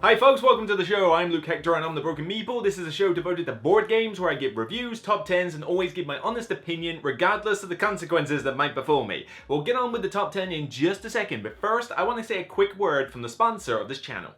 Hi folks, welcome to the show. I'm Luke Hector and I'm the Broken Meeple. This is a show devoted to board games where I give reviews, top 10s, and always give my honest opinion regardless of the consequences that might befall me. We'll get on with the top 10 in just a second, but first I want to say a quick word from the sponsor of this channel.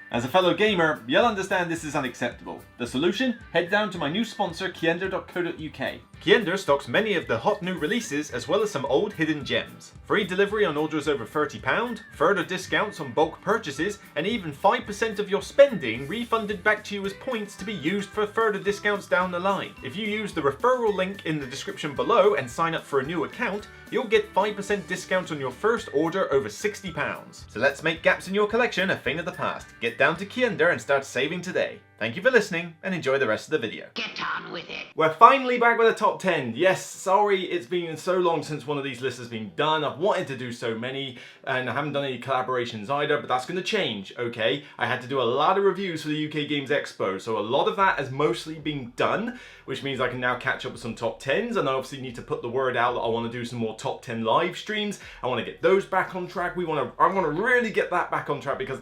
As a fellow gamer, you'll understand this is unacceptable. The solution? Head down to my new sponsor, KIENDA.co.uk. KIENDA stocks many of the hot new releases as well as some old hidden gems. Free delivery on orders over £30, further discounts on bulk purchases, and even 5% of your spending refunded back to you as points to be used for further discounts down the line. If you use the referral link in the description below and sign up for a new account, you'll get 5% discount on your first order over £60. So let's make gaps in your collection a thing of the past. Get down to KIENDA and start saving today. Thank you for listening and enjoy the rest of the video. Get on with it. We're finally back with a top 10. Yes, sorry it's been so long since one of these lists has been done. I've wanted to do so many and I haven't done any collaborations either, but that's going to change, okay? I had to do a lot of reviews for the UK Games Expo, so a lot of that has mostly been done, which means I can now catch up with some top 10s, and I obviously need to put the word out that I want to do some more top 10 live streams. I want to get those back on track. I want to really get that back on track because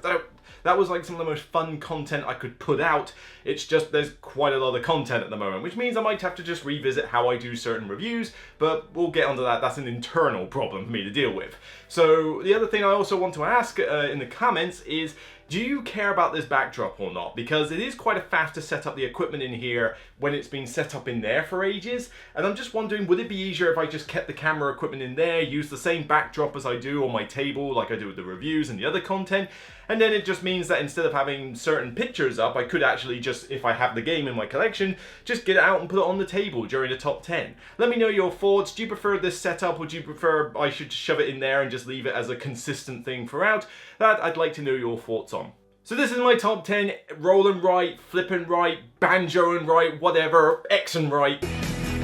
that was like some of the most fun content I could put out. It's just there's quite a lot of content at the moment, which means I might have to just revisit how I do certain reviews, but we'll get onto that. That's an internal problem for me to deal with. So the other thing I also want to ask in the comments is, do you care about this backdrop or not? Because it is quite a faff to set up the equipment in here when it's been set up in there for ages. And I'm just wondering, would it be easier if I just kept the camera equipment in there, use the same backdrop as I do on my table, like I do with the reviews and the other content? And then it just means that instead of having certain pictures up, I could actually just, if I have the game in my collection, just get it out and put it on the table during the top 10. Let me know your thoughts. Do you prefer this setup, or do you prefer I should shove it in there and just leave it as a consistent thing throughout? That I'd like to know your thoughts on. So this is my top 10, rolling right, flipping right, banjoing right, whatever, Xing right.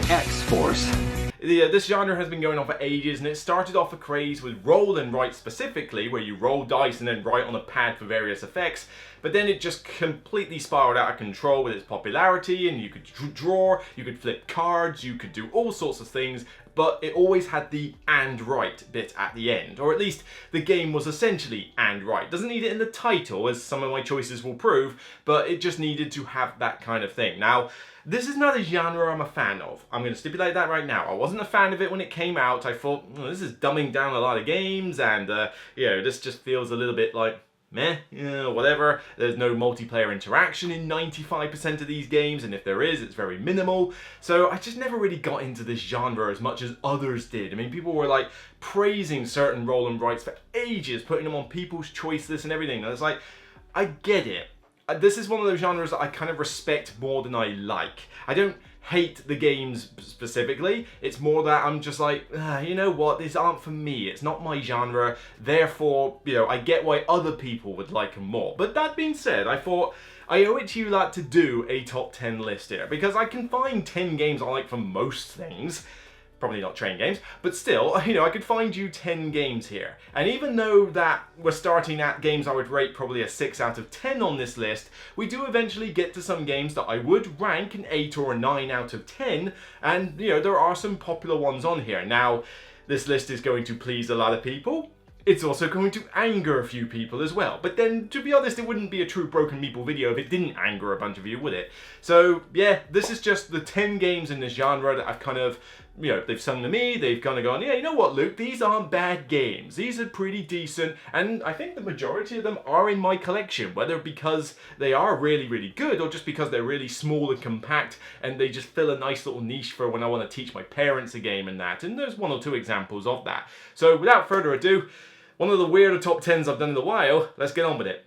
X-Force. This genre has been going on for ages, and it started off a craze with roll and write specifically, where you roll dice and then write on a pad for various effects. But then it just completely spiraled out of control with its popularity, and you could draw, you could flip cards, you could do all sorts of things, but it always had the and write bit at the end, or at least the game was essentially and write. Doesn't need it in the title, as some of my choices will prove, but it just needed to have that kind of thing. Now, this is not a genre I'm a fan of. I'm going to stipulate that right now. I wasn't a fan of it when it came out. I thought, oh, this is dumbing down a lot of games, and this just feels a little bit like, meh, whatever. There's no multiplayer interaction in 95% of these games, and if there is, it's very minimal. So I just never really got into this genre as much as others did. I mean, people were like praising certain roll and writes for ages, putting them on People's Choice Lists and everything. And it's like, I get it. This is one of those genres that I kind of respect more than I like. I don't hate the games specifically, it's more that I'm just like, you know what, these aren't for me, it's not my genre, therefore, I get why other people would like them more. But that being said, I thought, I owe it to you lot to do a top 10 list here, because I can find 10 games I like for most things. Probably not train games, but still, I could find you 10 games here. And even though that we're starting at games I would rate probably a 6 out of 10 on this list, we do eventually get to some games that I would rank an 8 or a 9 out of 10, and there are some popular ones on here. Now, this list is going to please a lot of people. It's also going to anger a few people as well. But then, to be honest, it wouldn't be a true Broken Meeple video if it didn't anger a bunch of you, would it? So, yeah, this is just the 10 games in this genre that I've kind of, they've sung to me, they've kind of gone, yeah, you know what, Luke, these aren't bad games. These are pretty decent, and I think the majority of them are in my collection, whether because they are really, really good, or just because they're really small and compact, and they just fill a nice little niche for when I want to teach my parents a game and that, and there's 1 or 2 examples of that. So, without further ado, one of the weirder top 10s I've done in a while, let's get on with it.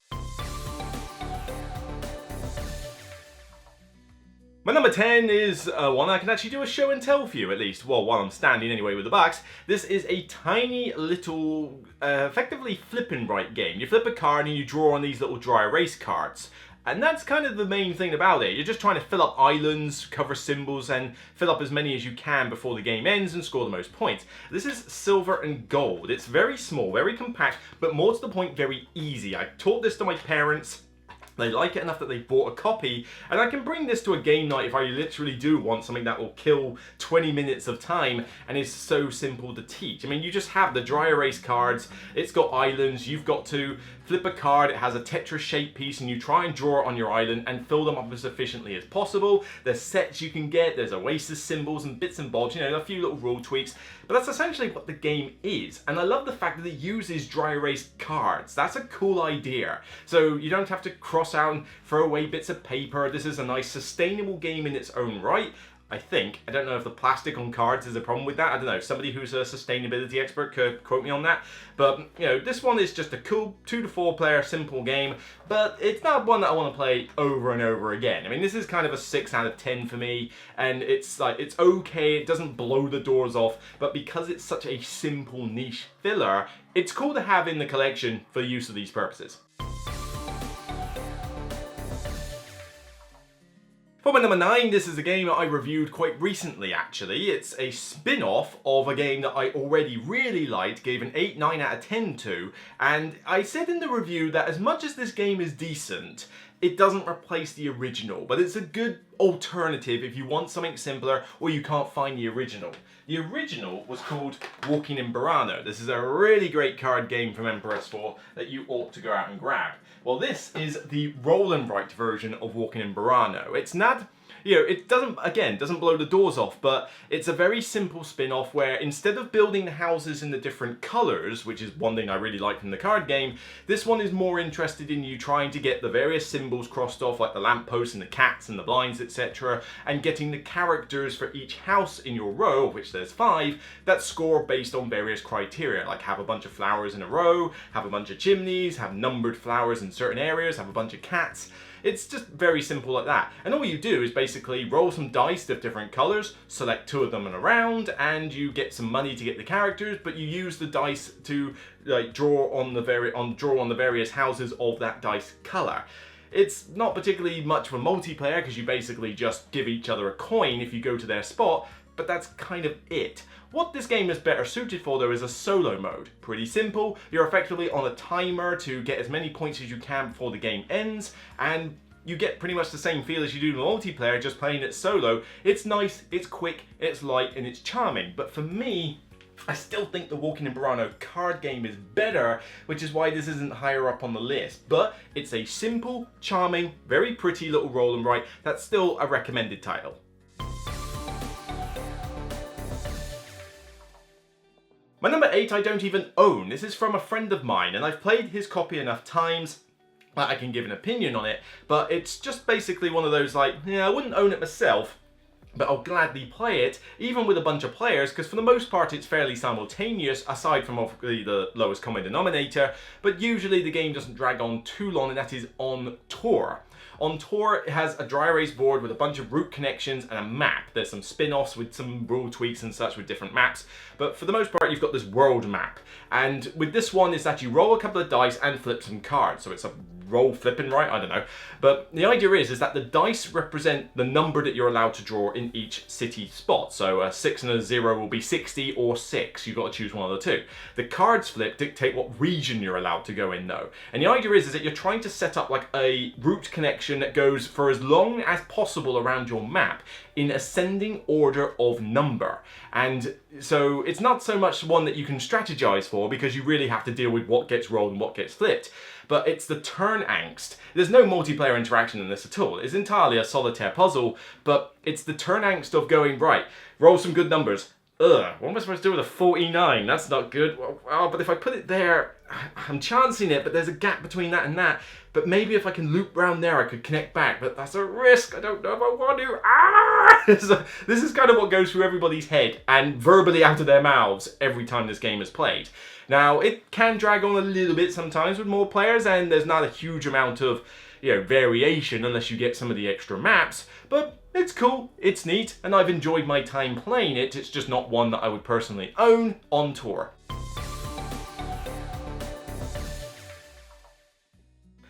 My number 10 is one I can actually do a show and tell for you, at least. Well, while I'm standing anyway with the box. This is a tiny little, effectively flip and write game. You flip a card and you draw on these little dry erase cards. And that's kind of the main thing about it. You're just trying to fill up islands, cover symbols, and fill up as many as you can before the game ends and score the most points. This is silver and gold. It's very small, very compact, but more to the point, very easy. I taught this to my parents. They like it enough that they bought a copy, and I can bring this to a game night if I literally do want something that will kill 20 minutes of time and is so simple to teach. I mean, you just have the dry erase cards, it's got islands, you've got to flip a card, it has a Tetris-shaped piece, and you try and draw it on your island and fill them up as efficiently as possible. There's sets you can get, there's Oasis symbols and bits and bobs, you know, a few little rule tweaks, but that's essentially what the game is. And I love the fact that it uses dry erase cards. That's a cool idea. So you don't have to cross out and throw away bits of paper. This is a nice sustainable game in its own right, I think. I don't know if the plastic on cards is a problem with that. I don't know. Somebody who's a sustainability expert could quote me on that. But, you know, this one is just a cool 2 to 4 player simple game, but it's not one that I want to play over and over again. I mean, this is kind of a 6 out of 10 for me, and it's like, it's okay. It doesn't blow the doors off, but because it's such a simple niche filler, it's cool to have in the collection for use of these purposes. For my number 9, this is a game that I reviewed quite recently actually. It's a spin-off of a game that I already really liked, gave an 8-9 out of 10 to, and I said in the review that as much as this game is decent, it doesn't replace the original, but it's a good alternative if you want something simpler or you can't find the original. The original was called Walking in Burano. This is a really great card game from Empress 4 that you ought to go out and grab. Well, this is the roll and write version of Walking in Burano. It's not, you know, it doesn't blow the doors off, but it's a very simple spin-off where instead of building the houses in the different colours, which is one thing I really like from the card game, this one is more interested in you trying to get the various symbols crossed off, like the lampposts and the cats and the blinds, etc., and getting the characters for each house in your row, of which there's 5, that score based on various criteria, like have a bunch of flowers in a row, have a bunch of chimneys, have numbered flowers in certain areas, have a bunch of cats. It's just very simple like that. And all you do is basically roll some dice of different colours, select 2 of them in a round, and you get some money to get the characters, but you use the dice to like draw on the various houses of that dice colour. It's not particularly much of a multiplayer because you basically just give each other a coin if you go to their spot, but that's kind of it. What this game is better suited for though is a solo mode. Pretty simple, you're effectively on a timer to get as many points as you can before the game ends, and you get pretty much the same feel as you do in multiplayer, just playing it solo. It's nice, it's quick, it's light, and it's charming, but for me, I still think the Walking in Burano card game is better, which is why this isn't higher up on the list. But it's a simple, charming, very pretty little roll and write that's still a recommended title. My number 8 I don't even own. This is from a friend of mine, and I've played his copy enough times that I can give an opinion on it, but it's just basically one of those like, yeah, I wouldn't own it myself, but I'll gladly play it, even with a bunch of players, because for the most part it's fairly simultaneous, aside from obviously the lowest common denominator, but usually the game doesn't drag on too long, and that is On Tour. On Tour, it has a dry erase board with a bunch of route connections and a map. There's some spin-offs with some rule tweaks and such with different maps, but for the most part you've got this world map. And with this one is that you roll a couple of dice and flip some cards, so it's a roll flipping, right? I don't know. But the idea is that the dice represent the number that you're allowed to draw in each city spot. So a 6 and a 0 will be 60 or 6. You've got to choose one of the two. The cards flip dictate what region you're allowed to go in though. And the idea is that you're trying to set up like a route connection that goes for as long as possible around your map in ascending order of number. And so it's not so much one that you can strategize for, because you really have to deal with what gets rolled and what gets flipped. But it's the turn angst. There's no multiplayer interaction in this at all. It's entirely a solitaire puzzle, but it's the turn angst of going, right, roll some good numbers. Ugh, what am I supposed to do with a 49? That's not good. Well, but if I put it there, I'm chancing it, but there's a gap between that and that. But maybe if I can loop round there, I could connect back, but that's a risk. I don't know if I want to. So this is kind of what goes through everybody's head and verbally out of their mouths every time this game is played. Now, it can drag on a little bit sometimes with more players, and there's not a huge amount of, you know, variation unless you get some of the extra maps, but it's cool, it's neat, and I've enjoyed my time playing it. It's just not one that I would personally own on tour.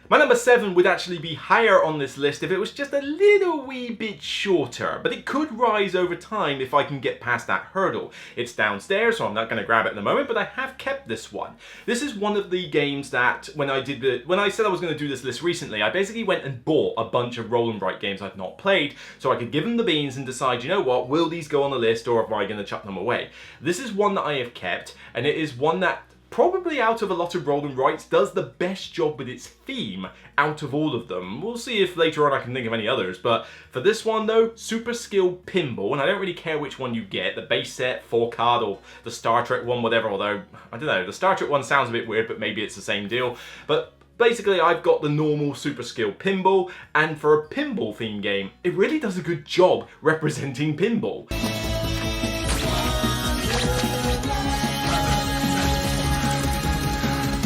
My number 7 would actually be higher on this list if it was just a little wee bit shorter, but it could rise over time if I can get past that hurdle. It's downstairs, so I'm not going to grab it at the moment, but I have kept this one. This is one of the games that when I said I was going to do this list recently, I basically went and bought a bunch of roll and write games I've not played, so I could give them the beans and decide, you know what, will these go on the list or am I going to chuck them away? This is one that I have kept, and it is one that probably out of a lot of roll and writes does the best job with its theme out of all of them. We'll see if later on I can think of any others, but for this one though, Super Skill Pinball, and I don't really care which one you get, the base set, 4-card, or the Star Trek one, whatever, although, I don't know, the Star Trek one sounds a bit weird, but maybe it's the same deal. But basically, I've got the normal Super Skill Pinball, and for a pinball theme game, it really does a good job representing pinball.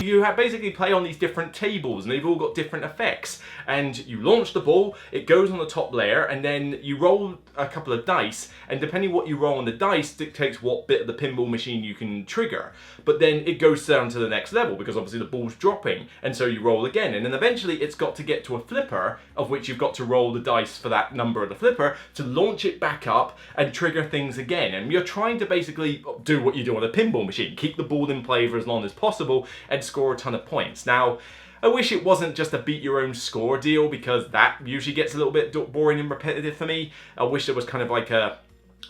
You basically play on these different tables and they've all got different effects, and you launch the ball, it goes on the top layer, and then you roll a couple of dice, and depending what you roll on the dice dictates what bit of the pinball machine you can trigger. But then it goes down to the next level because obviously the ball's dropping, and so you roll again, and then eventually it's got to get to a flipper of which you've got to roll the dice for that number of the flipper to launch it back up and trigger things again. And you're trying to basically do what you do on a pinball machine, keep the ball in play for as long as possible and score a ton of points. Now, I wish it wasn't just a beat your own score deal, because that usually gets a little bit boring and repetitive for me. I wish there was kind of like a,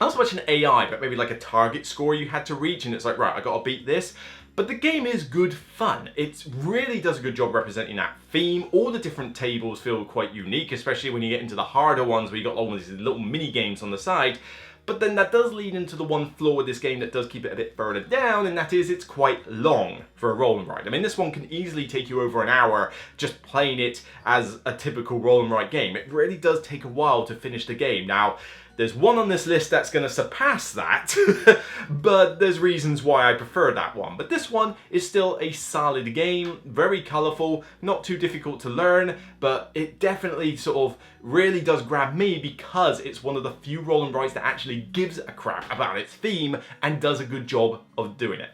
not so much an AI, but maybe like a target score you had to reach, and it's like, right, I gotta beat this. But the game is good fun. It really does a good job representing that theme. All the different tables feel quite unique, especially when you get into the harder ones where you got all these little mini games on the side. But then that does lead into the one flaw with this game that does keep it a bit further down, and that is it's quite long for a roll and write. I mean, this one can easily take you over an hour just playing it as a typical roll and write game. It really does take a while to finish the game. Now, there's one on this list that's going to surpass that, but there's reasons why I prefer that one. But this one is still a solid game, very colourful, not too difficult to learn, but it definitely sort of really does grab me because it's one of the few roll and writes that actually gives a crap about its theme and does a good job of doing it.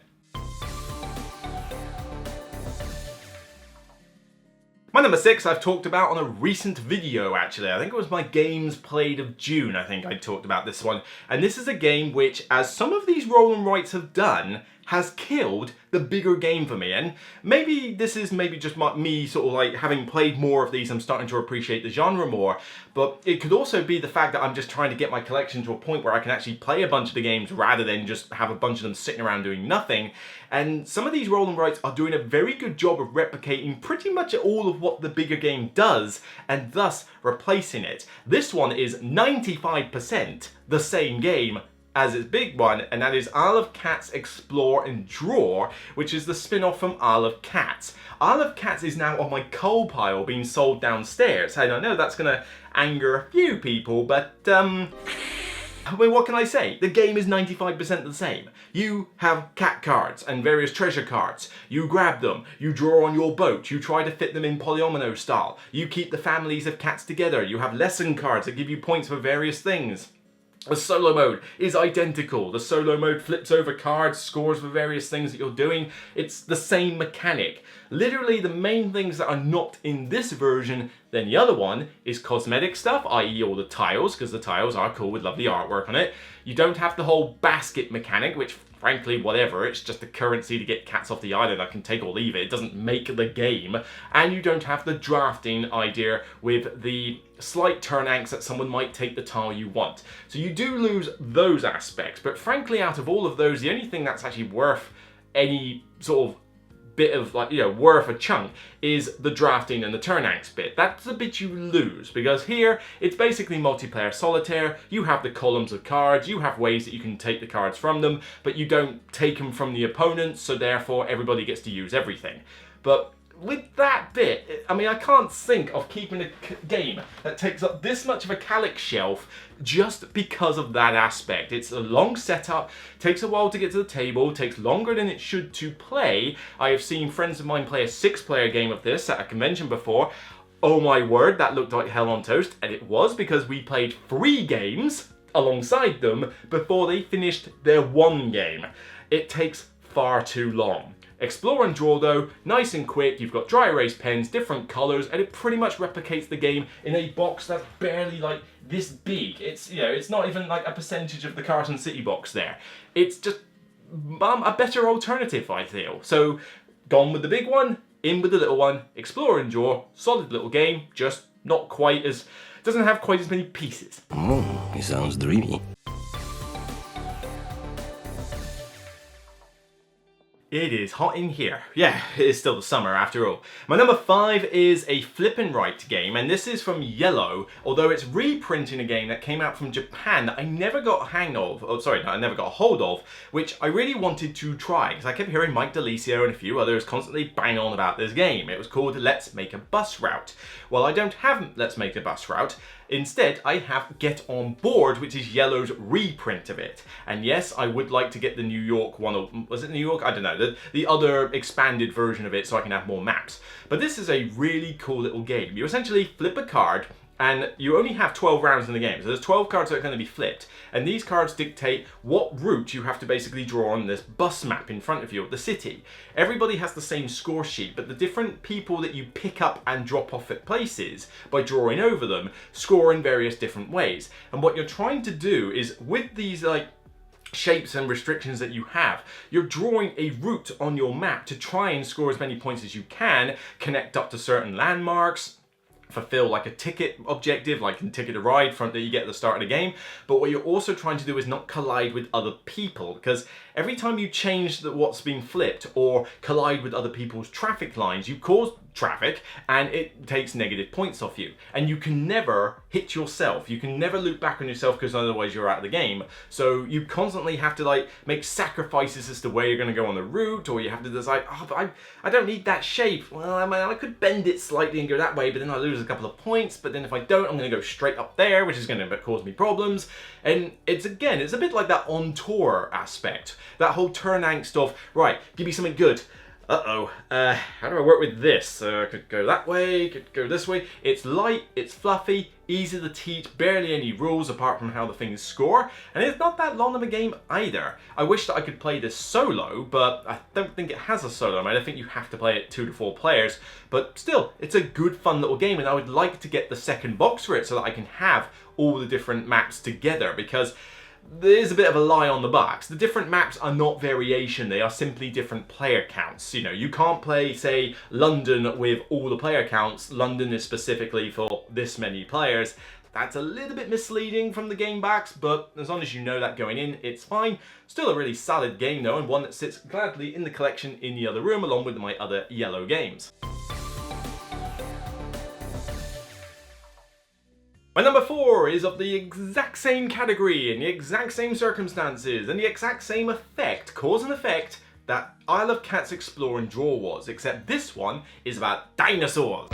My number 6 I've talked about on a recent video actually. I think it was my games played of June, I think I talked about this one. And this is a game which, as some of these roll and writes have done, has killed the bigger game for me. And maybe this is just me sort of like having played more of these, I'm starting to appreciate the genre more. But it could also be the fact that I'm just trying to get my collection to a point where I can actually play a bunch of the games rather than just have a bunch of them sitting around doing nothing. And some of these roll and writes are doing a very good job of replicating pretty much all of what the bigger game does, and thus replacing it. This one is 95% the same game as its big one, and that is Isle of Cats Explore and Draw, which is the spin-off from Isle of Cats. Isle of Cats is now on my coal pile being sold downstairs. I don't know, that's gonna anger a few people, but I mean, what can I say? The game is 95% the same. You have cat cards and various treasure cards. You grab them, you draw on your boat, you try to fit them in polyomino style. You keep the families of cats together. You have lesson cards that give you points for various things. The solo mode is identical. The solo mode flips over cards, scores for various things that you're doing. It's the same mechanic. Literally, the main things that are not in this version than the other one is cosmetic stuff, i.e. all the tiles, because the tiles are cool with lovely artwork on it. You don't have the whole basket mechanic, which frankly, whatever, it's just the currency to get cats off the island. I can take or leave it. It doesn't make the game. And you don't have the drafting idea with the slight turn angst that someone might take the tile you want. So you do lose those aspects, but frankly, out of all of those, the only thing that's actually worth any sort of bit of, like, you know, worth a chunk is the drafting and the turn angst bit. That's the bit you lose, because here it's basically multiplayer solitaire. You have the columns of cards, you have ways that you can take the cards from them, but you don't take them from the opponents, so therefore everybody gets to use everything. But with that bit, I mean, I can't think of keeping a game that takes up this much of a Calyx shelf just because of that aspect. It's a long setup, takes a while to get to the table, takes longer than it should to play. I have seen friends of mine play a 6-player game of this at a convention before. Oh my word, that looked like hell on toast, and it was, because we played 3 games alongside them before they finished their 1 game. It takes far too long. Explore and Draw though, nice and quick. You've got dry erase pens, different colours, and it pretty much replicates the game in a box that's barely like this big. It's, you know, it's not even like a percentage of the Carson City box there. It's just a better alternative, I feel. So, gone with the big one, in with the little one. Explore and Draw, solid little game, just not quite as, doesn't have quite as many pieces. It sounds dreamy. It is hot in here. Yeah, it is still the summer after all. My number 5 is a flip and write game, and this is from Yellow, although it's reprinting a game that came out from Japan that I never got I never got a hold of, which I really wanted to try, because I kept hearing Mike DeLisio and a few others constantly bang on about this game. It was called Let's Make a Bus Route. Well, I don't have Let's Make a Bus Route. Instead, I have Get On Board, which is Yellow's reprint of it. And yes, I would like to get the New York one, or was it New York? I don't know, the other expanded version of it so I can have more maps. But this is a really cool little game. You essentially flip a card, and you only have 12 rounds in the game. So there's 12 cards that are going to be flipped. And these cards dictate what route you have to basically draw on this bus map in front of you of the city. Everybody has the same score sheet, but the different people that you pick up and drop off at places by drawing over them score in various different ways. And what you're trying to do is, with these shapes and restrictions that you have, you're drawing a route on your map to try and score as many points as you can, connect up to certain landmarks, fulfill like a ticket objective, like a ticket to ride that you get at the start of the game. But what you're also trying to do is not collide with other people, because every time you change what's being flipped or collide with other people's traffic lines, you cause traffic and it takes negative points off you. And you can never hit yourself. You can never loop back on yourself, because otherwise you're out of the game. So you constantly have to make sacrifices as to where you're going to go on the route, or you have to decide, oh, but I don't need that shape. Well, I could bend it slightly and go that way, but then I lose a couple of points. But then if I don't, I'm going to go straight up there, which is going to cause me problems. And it's a bit like that on tour aspect. That whole turn angst of, right, give me something good. How do I work with this? I could go that way, could go this way. It's light, it's fluffy, easy to teach, barely any rules apart from how the things score, and it's not that long of a game either. I wish that I could play this solo, but I don't think it has a solo mode. I think you have to play it 2 to 4 players, but still, it's a good fun little game, and I would like to get the second box for it so that I can have all the different maps together, because there's a bit of a lie on the box. The different maps are not variation, they are simply different player counts. You know, you can't play, say, London with all the player counts. London is specifically for this many players. That's a little bit misleading from the game box, but as long as you know that going in, it's fine. Still a really solid game though, and one that sits gladly in the collection in the other room along with my other Yellow games. My number 4 is of the exact same category, in the exact same circumstances, and the exact same effect, cause and effect, that Isle of Cats Explore and Draw was, except this one is about dinosaurs.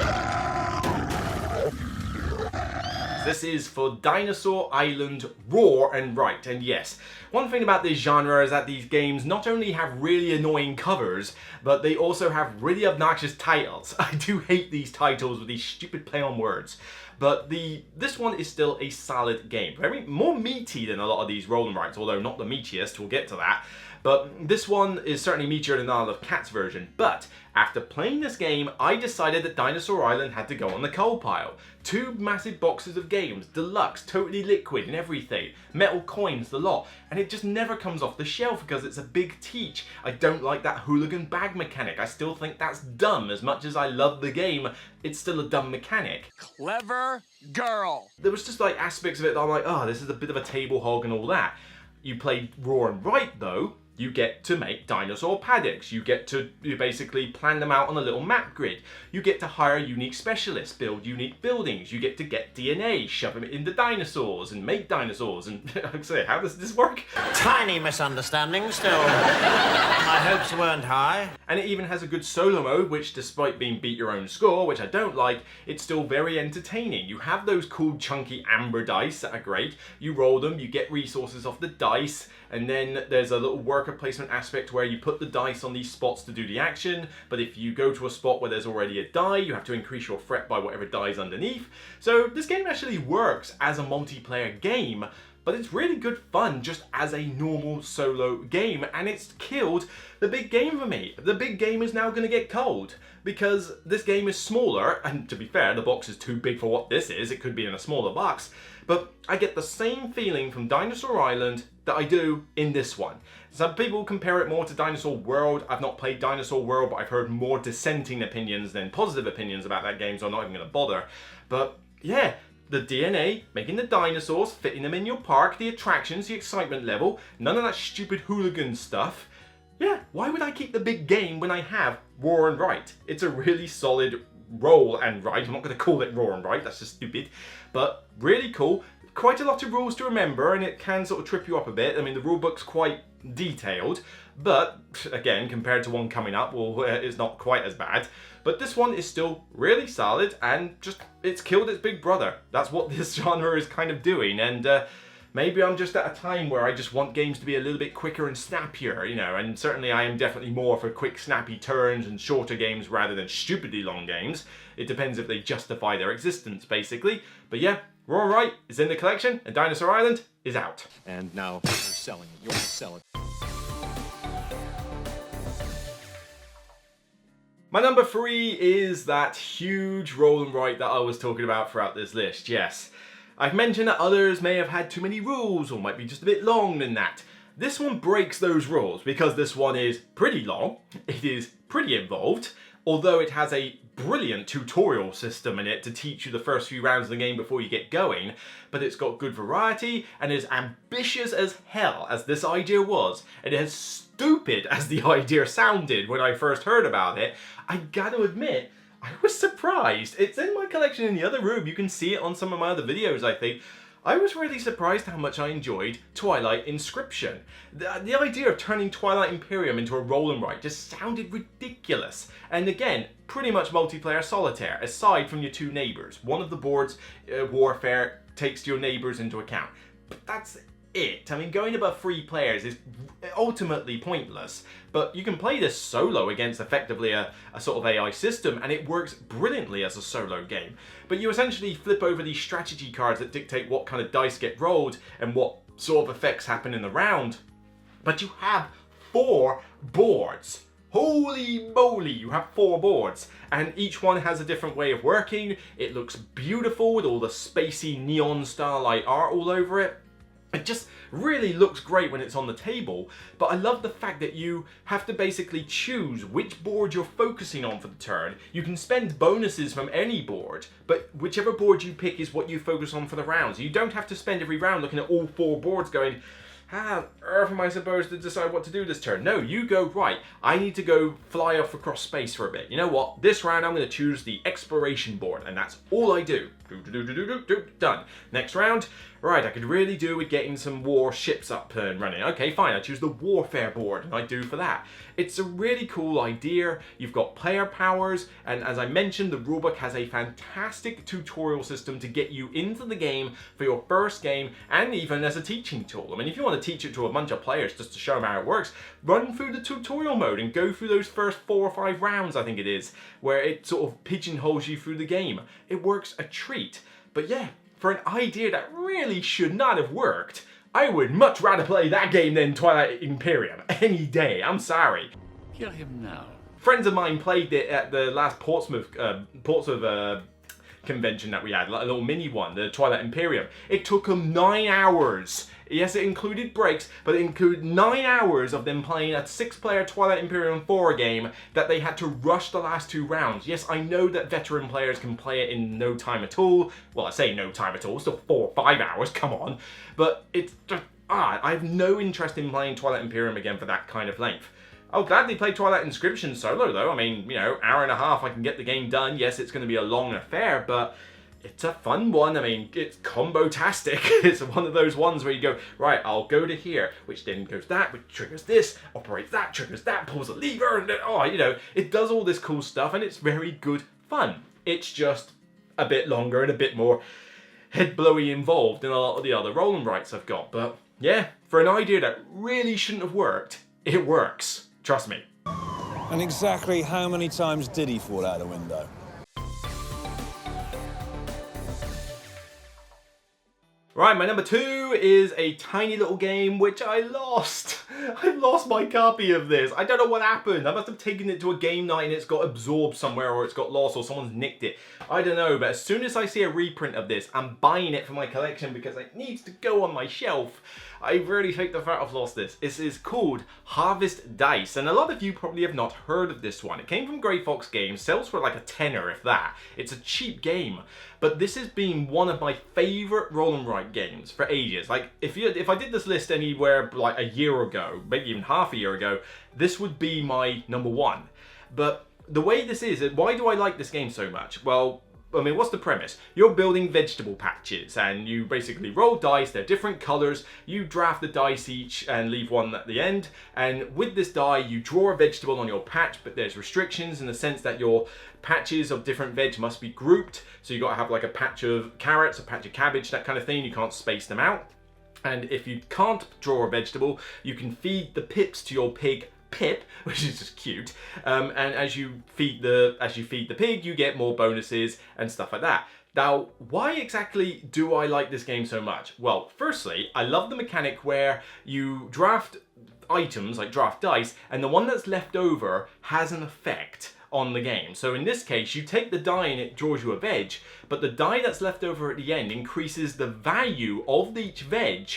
This is for Dinosaur Island Roar and Write, and yes, one thing about this genre is that these games not only have really annoying covers, but they also have really obnoxious titles. I do hate these titles with these stupid play on words. But this one is still a solid game. More meaty than a lot of these roll and writes, although not the meatiest, we'll get to that. But this one is certainly meatier than the Isle of Cats version. But after playing this game, I decided that Dinosaur Island had to go on the coal pile. 2 massive boxes of games, deluxe, totally liquid and everything, metal coins, the lot, and it just never comes off the shelf because it's a big teach. I don't like that hooligan bag mechanic. I still think that's dumb. As much as I love the game, it's still a dumb mechanic. Clever girl. There was just aspects of it that I'm like, oh, this is a bit of a table hog and all that. You play Roar and Write though, you get to make dinosaur paddocks. You get to basically plan them out on a little map grid. You get to hire unique specialists, build unique buildings. You get to get DNA, shove them into dinosaurs and make dinosaurs. And I say, how does this work? Tiny misunderstanding still. My hopes weren't high. And it even has a good solo mode, which despite being beat your own score, which I don't like, it's still very entertaining. You have those cool chunky amber dice that are great. You roll them, you get resources off the dice, and then there's a little worker placement aspect where you put the dice on these spots to do the action, but if you go to a spot where there's already a die, you have to increase your threat by whatever die is underneath. So this game actually works as a multiplayer game, but it's really good fun just as a normal solo game, and it's killed the big game for me. The big game is now going to get cold, because this game is smaller, and to be fair, the box is too big for what this is. It could be in a smaller box, but I get the same feeling from Dinosaur Island that I do in this one. Some people compare it more to Dinosaur World. I've not played Dinosaur World, but I've heard more dissenting opinions than positive opinions about that game, so I'm not even going to bother. But yeah, the DNA, making the dinosaurs, fitting them in your park, the attractions, the excitement level, none of that stupid hooligan stuff. yeah, why would I keep the big game when I have Roll and Write? It's a really solid roll and write. I'm not going to call it Roll and Write, that's just stupid. But really cool. Quite a lot of rules to remember, and it can sort of trip you up a bit. I mean, the rule book's quite detailed, but again, compared to one coming up, well, it's not quite as bad. But this one is still really solid, and just, it's killed its big brother. That's what this genre is kind of doing, and maybe I'm just at a time where I just want games to be a little bit quicker and snappier, you know, and certainly I am definitely more for quick, snappy turns and shorter games rather than stupidly long games. It depends if they justify their existence, basically. But yeah, Roll and Write is in the collection, and Dinosaur Island is out. And now you're selling it. You're gonna sell it. My number 3 is that huge Roll and Write that I was talking about throughout this list, yes. I've mentioned that others may have had too many rules or might be just a bit long than that. This one breaks those rules because this one is pretty long, it is pretty involved, although it has a brilliant tutorial system in it to teach you the first few rounds of the game before you get going, but it's got good variety and is ambitious as hell as this idea was, and as stupid as the idea sounded when I first heard about it. I gotta admit, I was surprised. It's in my collection in the other room. You can see it on some of my other videos, I think. I was really surprised how much I enjoyed Twilight Inscription. The idea of turning Twilight Imperium into a roll and write just sounded ridiculous. And again, pretty much multiplayer solitaire, aside from your two neighbours. One of the boards, Warfare, takes your neighbours into account. But that's it. I mean, going above 3 players is ultimately pointless, but you can play this solo against effectively a sort of AI system, and it works brilliantly as a solo game. But you essentially flip over these strategy cards that dictate what kind of dice get rolled and what sort of effects happen in the round. But you have 4 boards. Holy moly, you have 4 boards, and each one has a different way of working. It looks beautiful with all the spacey neon starlight art all over it. It just really looks great when it's on the table, but I love the fact that you have to basically choose which board you're focusing on for the turn. You can spend bonuses from any board, but whichever board you pick is what you focus on for the rounds. You don't have to spend every round looking at all 4 boards going, how on earth am I supposed to decide what to do this turn? No, you go, right, I need to go fly off across space for a bit. You know what? This round I'm going to choose the exploration board, and that's all I do. Done. Next round, right, I could really do with getting some war ships up and running. Okay, fine, I choose the warfare board, and I do for that. It's a really cool idea. You've got player powers, and as I mentioned, the rulebook has a fantastic tutorial system to get you into the game for your first game, and even as a teaching tool. I mean, if you want to teach it to a bunch of players just to show them how it works, run through the tutorial mode and go through those first 4 or 5 rounds, I think it is, where it sort of pigeonholes you through the game. It works a treat. But yeah, for an idea that really should not have worked, I would much rather play that game than Twilight Imperium any day. I'm sorry. Kill him now. Friends of mine played it at the last Portsmouth convention that we had, like a little mini one, the Twilight Imperium. It took them 9 hours. Yes, it included breaks, but it included 9 hours of them playing a 6-player Twilight Imperium 4 game that they had to rush the last 2 rounds. Yes, I know that veteran players can play it in no time at all. Well, I say no time at all, still 4 or 5 hours, come on. But it's just, I have no interest in playing Twilight Imperium again for that kind of length. I'll gladly play Twilight Inscription solo though. I mean, you know, hour and a half I can get the game done. Yes, it's going to be a long affair, but it's a fun one. I mean, it's combo-tastic. It's one of those ones where you go, right, I'll go to here, which then goes that, which triggers this, operates that, triggers that, pulls a lever, and then, oh, you know, it does all this cool stuff, and it's very good fun. It's just a bit longer and a bit more head-blowy involved than a lot of the other roll and writes I've got. But yeah, for an idea that really shouldn't have worked, it works. Trust me. And exactly how many times did he fall out the window? Right, my number 2 is a tiny little game which I lost. I lost my copy of this. I don't know what happened. I must have taken it to a game night and it's got absorbed somewhere, or it's got lost, or someone's nicked it. I don't know, but as soon as I see a reprint of this, I'm buying it for my collection because it needs to go on my shelf. I really hate the fact I've lost this. This is called Harvest Dice, and a lot of you probably have not heard of this one. It came from Grey Fox Games, sells for like a tenner if that. It's a cheap game, but this has been one of my favourite roll and write games for ages. Like, if I did this list anywhere like a year ago, ago, maybe even half a year ago, this would be my number one. But the way this is, why do I like this game so much? Well, I mean, what's the premise? You're building vegetable patches and you basically roll dice, they're different colors, you draft the dice each and leave one at the end, and with this die you draw a vegetable on your patch, but there's restrictions in the sense that your patches of different veg must be grouped, so you got to have like a patch of carrots, a patch of cabbage, that kind of thing, you can't space them out. And if you can't draw a vegetable, you can feed the pips to your pig Pip, which is just cute, and as you feed the pig, you get more bonuses and stuff like that. Now, why exactly do I like this game so much? Well, firstly, I love the mechanic where you draft items, like draft dice, and the one that's left over has an effect on the game. So in this case, you take the die and it draws you a veg, but the die that's left over at the end increases the value of each veg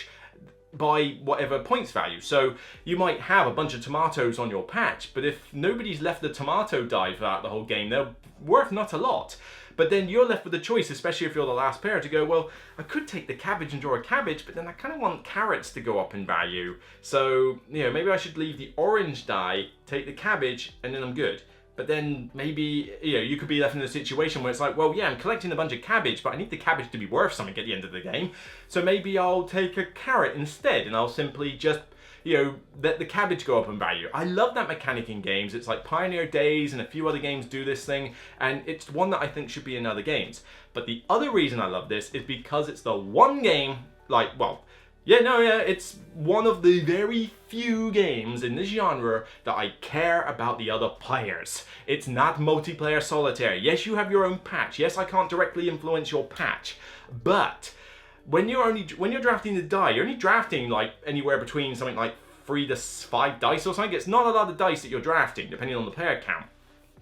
by whatever points value. So you might have a bunch of tomatoes on your patch, but if nobody's left the tomato die throughout the whole game, they're worth not a lot. But then you're left with the choice, especially if you're the last player, to go, well, I could take the cabbage and draw a cabbage, but then I kind of want carrots to go up in value. So, you know, maybe I should leave the orange die, take the cabbage, and then I'm good. But then maybe, you know, you could be left in a situation where it's like, well, yeah, I'm collecting a bunch of cabbage, but I need the cabbage to be worth something at the end of the game. So maybe I'll take a carrot instead, and I'll simply just, you know, let the cabbage go up in value. I love that mechanic in games. It's like Pioneer Days and a few other games do this thing, and it's one that I think should be in other games. But the other reason I love this is because it's the one game, like, well, it's one of the very few games in this genre that I care about the other players. It's not multiplayer solitaire. Yes, you have your own patch. Yes, I can't directly influence your patch, but when you're drafting the die, you're only drafting like anywhere between something like 3 to 5 dice or something. It's not a lot of dice that you're drafting, depending on the player count.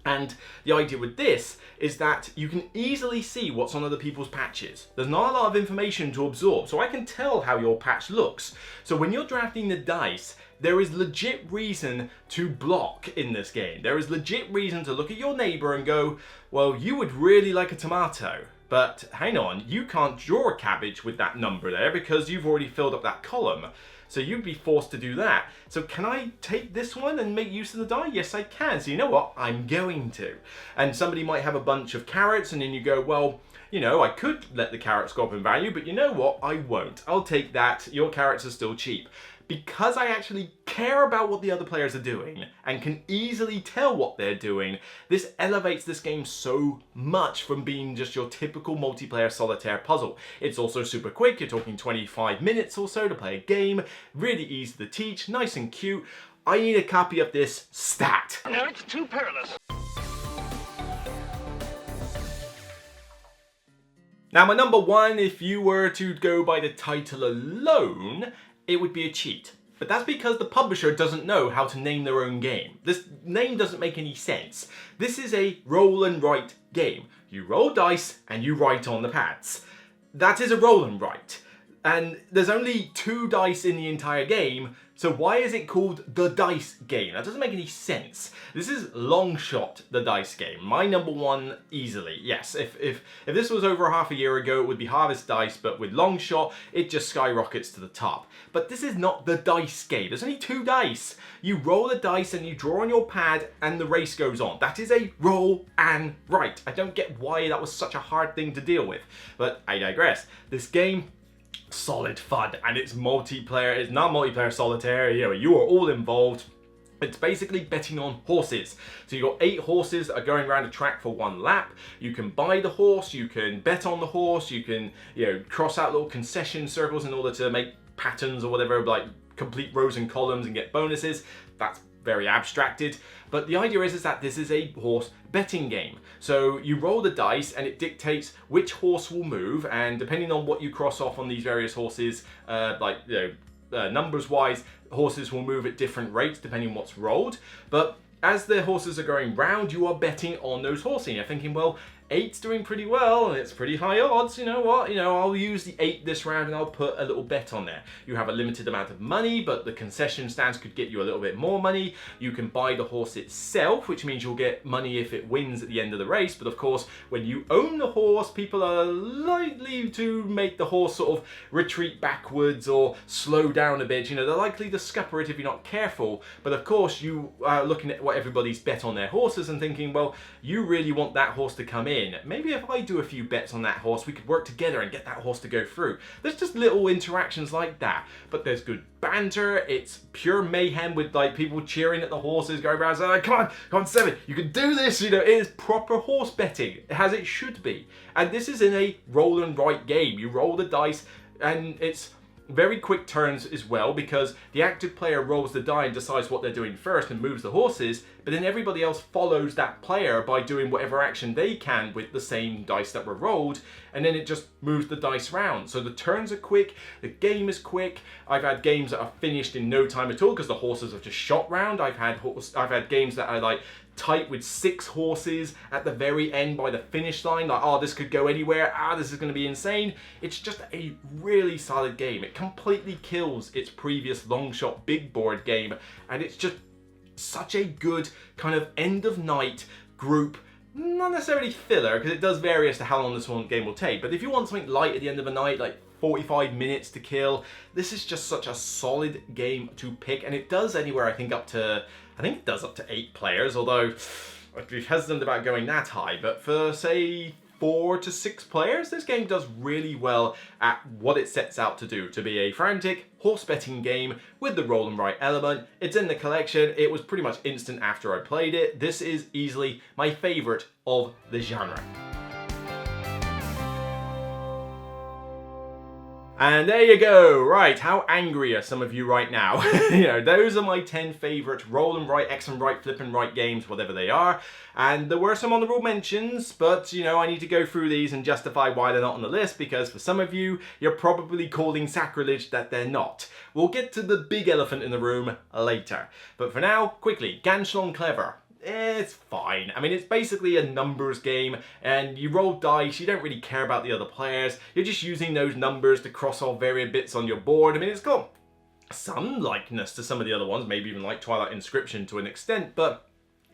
And the idea with this is that you can easily see what's on other people's patches. There's not a lot of information to absorb, so I can tell how your patch looks. So when you're drafting the dice, there is legit reason to block in this game. There is legit reason to look at your neighbor and go, well, you would really like a tomato, but hang on, you can't draw a cabbage with that number there because you've already filled up that column. So you'd be forced to do that. So can I take this one and make use of the die? Yes, I can. So you know what? I'm going to. And somebody might have a bunch of carrots and then you go, well, you know, I could let the carrots go up in value, but you know what? I won't. I'll take that. Your carrots are still cheap. Because I actually care about what the other players are doing and can easily tell what they're doing, this elevates this game so much from being just your typical multiplayer solitaire puzzle. It's also super quick, you're talking 25 minutes or so to play a game, really easy to teach, nice and cute. I need a copy of this stat. No, it's too perilous. Now my number one, if you were to go by the title alone, it would be a cheat. But that's because the publisher doesn't know how to name their own game. This name doesn't make any sense. This is a roll and write game. You roll dice and you write on the pads. That is a roll and write. And there's only 2 dice in the entire game, so why is it called the dice game? That doesn't make any sense. This is long shot the dice game. My number one easily. Yes, if this was over half a year ago, it would be Harvest Dice, but with long shot, it just skyrockets to the top. But this is not the dice game. There's only 2 dice. You roll the dice and you draw on your pad and the race goes on. That is a roll and write. I don't get why that was such a hard thing to deal with, but I digress. This game, solid fun, and it's multiplayer. It's not multiplayer solitaire. You know, you are all involved. It's basically betting on horses. So you've got 8 horses that are going around a track for 1 lap. You can buy the horse, you can bet on the horse, you can, you know, cross out little concession circles in order to make patterns or whatever, like complete rows and columns and get bonuses. That's very abstracted, but the idea is that this is a horse betting game. So you roll the dice and it dictates which horse will move, and depending on what you cross off on these various horses, like, you know, numbers wise, horses will move at different rates depending on what's rolled. But as the horses are going round, you are betting on those horses. You're thinking, well, 8's doing pretty well, and it's pretty high odds. You know what? I'll use the 8 this round, and I'll put a little bet on there. You have a limited amount of money, but the concession stands could get you a little bit more money. You can buy the horse itself, which means you'll get money if it wins at the end of the race. But of course, when you own the horse, people are likely to make the horse sort of retreat backwards or slow down a bit. They're likely to scupper it if you're not careful. But of course, you are looking at what everybody's bet on their horses and thinking, well, you really want that horse to come in. Maybe if I do a few bets on that horse, we could work together and get that horse to go through. There's just little interactions like that. But there's good banter. It's pure mayhem with like people cheering at the horses, going around saying, come on, 7, you can do this. It is proper horse betting, as it should be. And this is in a roll and write game. You roll the dice, and it's very quick turns as well, because the active player rolls the die and decides what they're doing first and moves the horses, but then everybody else follows that player by doing whatever action they can with the same dice that were rolled, and then it just moves the dice round. So the turns are quick, the game is quick. I've had games that are finished in no time at all because the horses have just shot round. I've had games that are like tight with 6 horses at the very end by the finish line, like, oh, this could go anywhere, this is going to be insane. It's just a really solid game. It completely kills its previous long shot big board game, and it's just such a good kind of end of night group, not necessarily filler, because it does vary as to how long this one game will take, but if you want something light at the end of a night, like 45 minutes to kill, this is just such a solid game to pick. And it does anywhere, I think it does up to 8 players, although I'd be hesitant about going that high. But for, say, 4 to 6 players, this game does really well at what it sets out to do, to be a frantic horse betting game with the roll and write element. It's in the collection. It was pretty much instant after I played it. This is easily my favorite of the genre. And there you go. Right, how angry are some of you right now? Those are my 10 favorite roll and write, X and write, flip and write games, whatever they are. And there were some honorable mentions, but I need to go through these and justify why they're not on the list, because for some of you, you're probably calling sacrilege that they're not. We'll get to the big elephant in the room later. But for now, quickly, Ganz schön clever. It's fine. I mean, it's basically a numbers game, and you roll dice. You don't really care about the other players. You're just using those numbers to cross off various bits on your board. I mean, it's got some likeness to some of the other ones, maybe even like Twilight Inscription to an extent, but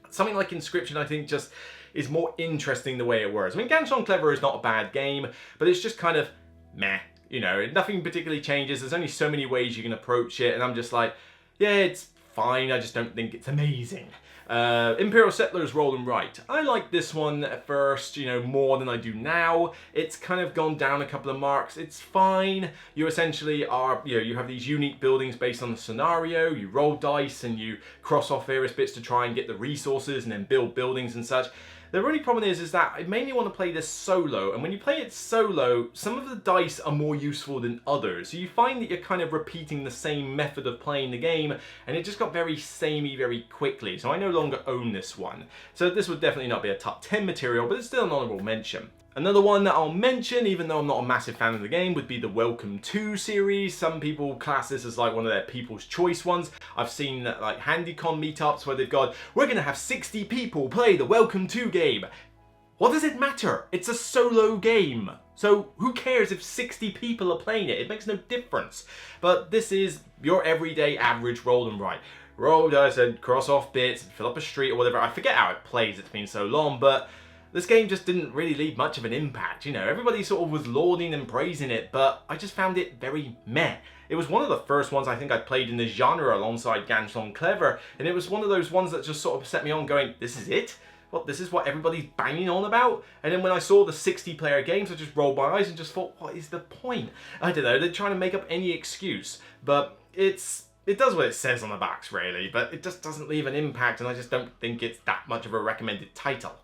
something like Inscription, I think, just is more interesting the way it works. I mean, Ganz schön clever is not a bad game, but it's just kind of meh. Nothing particularly changes. There's only so many ways you can approach it, and I'm just like, yeah, it's fine. I just don't think it's amazing. Imperial Settlers Roll and Write. I like this one at first, more than I do now. It's kind of gone down a couple of marks. It's fine. You essentially are, you have these unique buildings based on the scenario. You roll dice and you cross off various bits to try and get the resources and then build buildings and such. The only problem is that I mainly want to play this solo, and when you play it solo, some of the dice are more useful than others. So you find that you're kind of repeating the same method of playing the game, and it just got very samey very quickly. So I no longer own this one. So this would definitely not be a top 10 material, but it's still an honorable mention. Another one that I'll mention, even though I'm not a massive fan of the game, would be the Welcome To series. Some people class this as like one of their people's choice ones. I've seen like HandyCon meetups where they've gone, we're going to have 60 people play the Welcome To game. What does it matter? It's a solo game. So who cares if 60 people are playing it? It makes no difference. But this is your everyday average roll and write. Roll dice and cross off bits, fill up a street or whatever. I forget how it plays, it's been so long, but this game just didn't really leave much of an impact. Everybody sort of was lauding and praising it, but I just found it very meh. It was one of the first ones I think I played in the genre alongside Ganz schön clever, and it was one of those ones that just sort of set me on going, this is it? What, this is what everybody's banging on about? And then when I saw the 60-player games, I just rolled my eyes and just thought, what is the point? I don't know, they're trying to make up any excuse, but it does what it says on the box, really, but it just doesn't leave an impact, and I just don't think it's that much of a recommended title.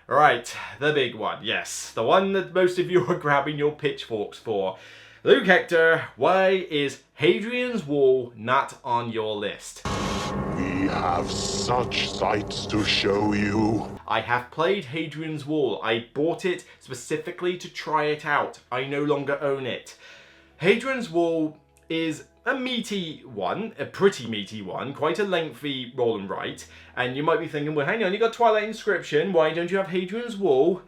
Right, the big one, yes. The one that most of you are grabbing your pitchforks for. Luke Hector, why is Hadrian's Wall not on your list? We have such sights to show you. I have played Hadrian's Wall. I bought it specifically to try it out. I no longer own it. Hadrian's Wall is a meaty one, a pretty meaty one, quite a lengthy roll and write. And you might be thinking, well, hang on, you got Twilight Inscription, why don't you have Hadrian's Wall?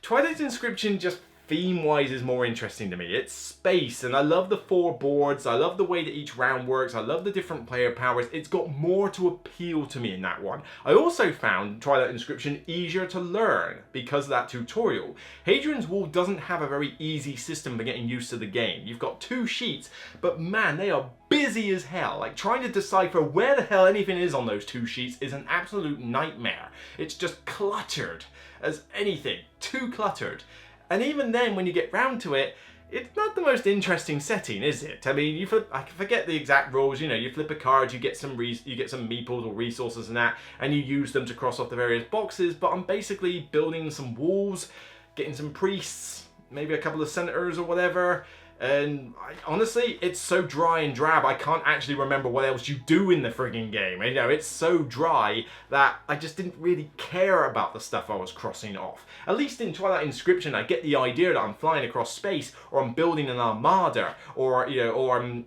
Twilight Inscription just theme-wise is more interesting to me. It's space, and I love the 4 boards, I love the way that each round works, I love the different player powers. It's got more to appeal to me in that one. I also found Twilight Inscription easier to learn because of that tutorial. Hadrian's Wall doesn't have a very easy system for getting used to the game. You've got 2 sheets, but man, they are busy as hell. Like, trying to decipher where the hell anything is on those 2 sheets is an absolute nightmare. It's just cluttered as anything, too cluttered. And even then, when you get round to it, it's not the most interesting setting, is it? I mean, I forget the exact rules. You know, you flip a card, you get some meeples or resources and that, and you use them to cross off the various boxes. But I'm basically building some walls, getting some priests, maybe a couple of senators or whatever. And honestly, it's so dry and drab, I can't actually remember what else you do in the frigging game. You know, it's so dry that I just didn't really care about the stuff I was crossing off. At least in Twilight Inscription, I get the idea that I'm flying across space, or I'm building an armada, or I'm,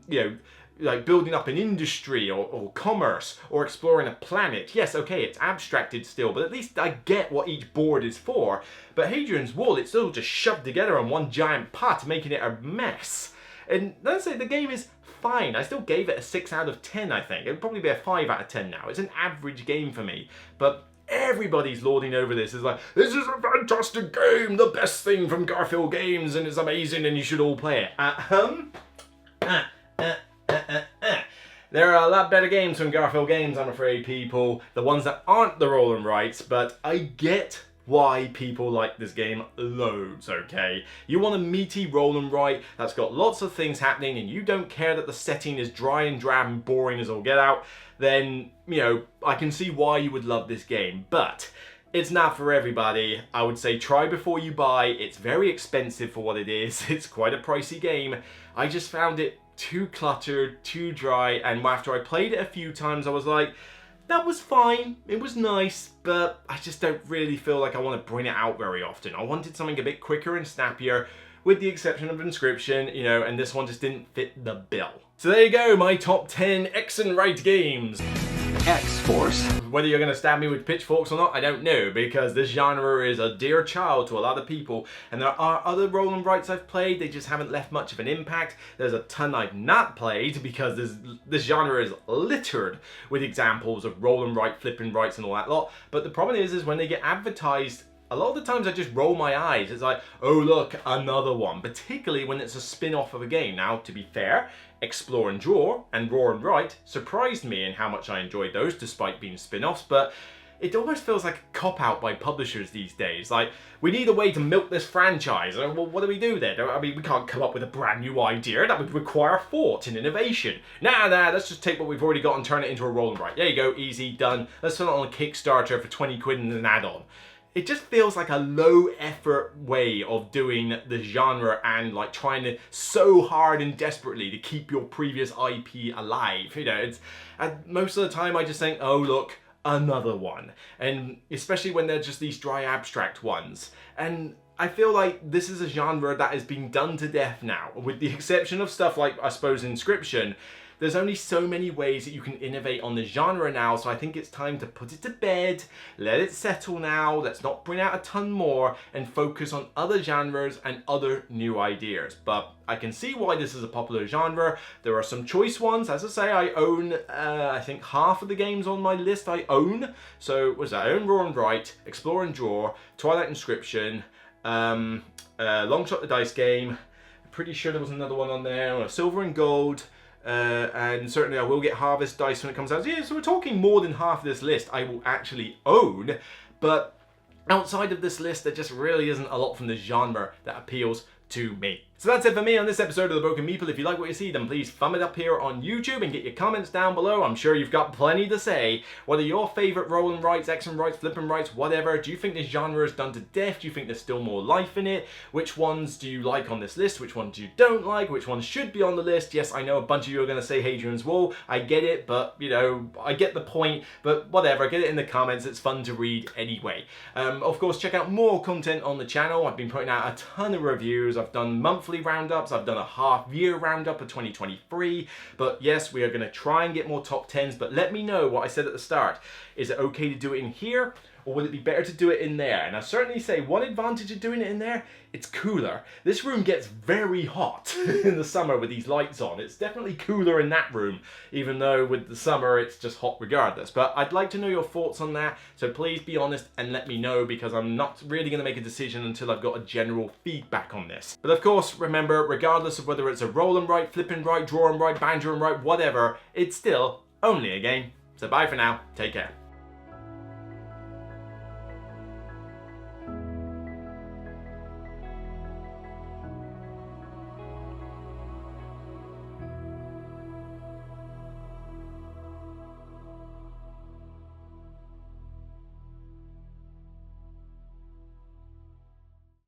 like building up an industry or commerce or exploring a planet. Yes, okay, it's abstracted still, but at least I get what each board is for. But Hadrian's Wall, it's still just shoved together on one giant pot, making it a mess. And let's say the game is fine. I still gave it a 6 out of 10, I think. It would probably be a 5 out of 10 now. It's an average game for me. But everybody's lording over this. It's like, this is a fantastic game, the best thing from Garfield Games, and it's amazing and you should all play it. There are a lot better games from Garfield Games, I'm afraid, people. The ones that aren't the roll and writes, but I get why people like this game loads, okay? You want a meaty roll and write that's got lots of things happening and you don't care that the setting is dry and drab and boring as all get out, then, I can see why you would love this game. But it's not for everybody. I would say try before you buy. It's very expensive for what it is. It's quite a pricey game. I just found it too cluttered, too dry, and after I played it a few times I was like, that was fine, it was nice, but I just don't really feel like I want to bring it out very often. I wanted something a bit quicker and snappier, with the exception of Inscription, and this one just didn't fit the bill. So there you go, my top 10 X and right games. X-Force. Whether you're going to stab me with pitchforks or not, I don't know, because this genre is a dear child to a lot of people, and there are other roll and writes I've played, they just haven't left much of an impact. There's a ton I've not played, because this genre is littered with examples of roll and write, flip and writes and all that lot, but the problem is when they get advertised, a lot of the times I just roll my eyes. It's like, oh look, another one. Particularly when it's a spin-off of a game. Now, to be fair, Explore and Draw and Roar and Write surprised me in how much I enjoyed those despite being spin-offs, but it almost feels like a cop-out by publishers these days. Like, we need a way to milk this franchise. Well, what do we do then? I mean, we can't come up with a brand new idea. That would require thought and innovation. Nah, let's just take what we've already got and turn it into a roll and write. There you go, easy, done. Let's put it on a Kickstarter for 20 quid and an add-on. It just feels like a low effort way of doing the genre and like trying to so hard and desperately to keep your previous IP alive. It's most of the time I just think, oh look, another one. And especially when they're just these dry abstract ones. And I feel like this is a genre that is being done to death now, with the exception of stuff like, I suppose, Inscription. There's only so many ways that you can innovate on the genre now, so I think it's time to put it to bed, let it settle now, let's not bring out a ton more, and focus on other genres and other new ideas. But I can see why this is a popular genre. There are some choice ones. As I say, I own, I think half of the games on my list I own. So, I own Roar and Write, Explore and Draw, Twilight Inscription, Long Shot the Dice Game, pretty sure there was another one on there, Silver and Gold, and certainly I will get Harvest Dice when it comes out. Yeah, so we're talking more than half of this list I will actually own, but outside of this list there just really isn't a lot from the genre that appeals to me. So that's it for me on this episode of The Broken Meeple. If you like what you see, then please thumb it up here on YouTube and get your comments down below. I'm sure you've got plenty to say. What are your favourite roll and writes, X and writes, flip and writes, whatever? Do you think this genre is done to death? Do you think there's still more life in it? Which ones do you like on this list? Which ones you don't like? Which ones should be on the list? Yes, I know a bunch of you are going to say Hadrian's Wall. I get it, but, I get the point. But whatever, get it in the comments. It's fun to read anyway. Of course, check out more content on the channel. I've been putting out a ton of reviews. I've done monthly monthly roundups, I've done a half-year roundup of 2023, but yes, we are going to try and get more top 10s, but let me know what I said at the start. Is it okay to do it in here, or would it be better to do it in there? And I certainly say one advantage of doing it in there, it's cooler. This room gets very hot in the summer with these lights on. It's definitely cooler in that room, even though with the summer it's just hot regardless. But I'd like to know your thoughts on that, so please be honest and let me know, because I'm not really going to make a decision until I've got a general feedback on this. But of course, remember, regardless of whether it's a roll and write, flip and write, draw and write, banjo and write, whatever, it's still only a game. So bye for now, take care.